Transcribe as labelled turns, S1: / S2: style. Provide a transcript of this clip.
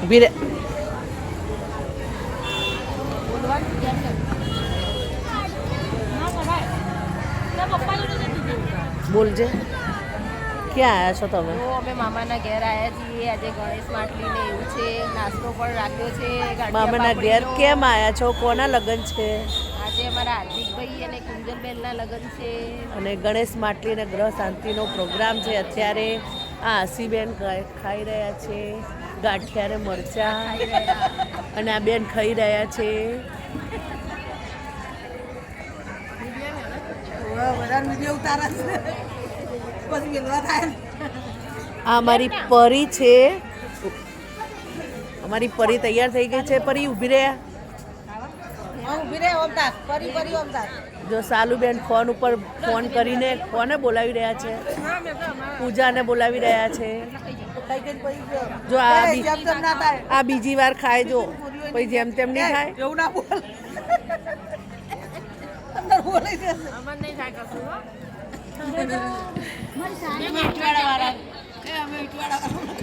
S1: ઊભી રે. બોલજે ક્યાં આવ્યા છો તમે?
S2: તો અમે મામાના ઘેર આવ્યા છીએ. આજે ગણેશ માટલીને એવું છે, નાસ્તો પણ રાખ્યો છે.
S1: મામાના ઘેર કેમ આવ્યા છો? કોના લગ્ન છે?
S2: આજે અમારા હાર્દિકભાઈ અને કુંજલબેનના લગ્ન છે.
S1: અને ગણેશ માટલી અને ગ્રહ શાંતિનો પ્રોગ્રામ છે. અત્યારે આ હસીબેન ખાઈ રહ્યા છે ગાંઠિયા ને મરચા, અને આ બેન ખાઈ રહ્યા છે. આ અમારી પરી છે. અમારી પરી તૈયાર થઈ ગઈ છે. પરી ઊભી રહ્યા. જો સાલુબેન ફોન ઉપર ફોન કરીને કોને બોલાવી રહ્યા છે? પૂજાને બોલાવી રહ્યા છે. જો આ બીજી વાર ખાય, જો પછી જેમ તેમ નહીં ખાય.
S3: એવું ના બોલ. અંદર બોલાઈ જશે. અમર નહીં થાય કશું. અમે મીઠવાડા વાળા.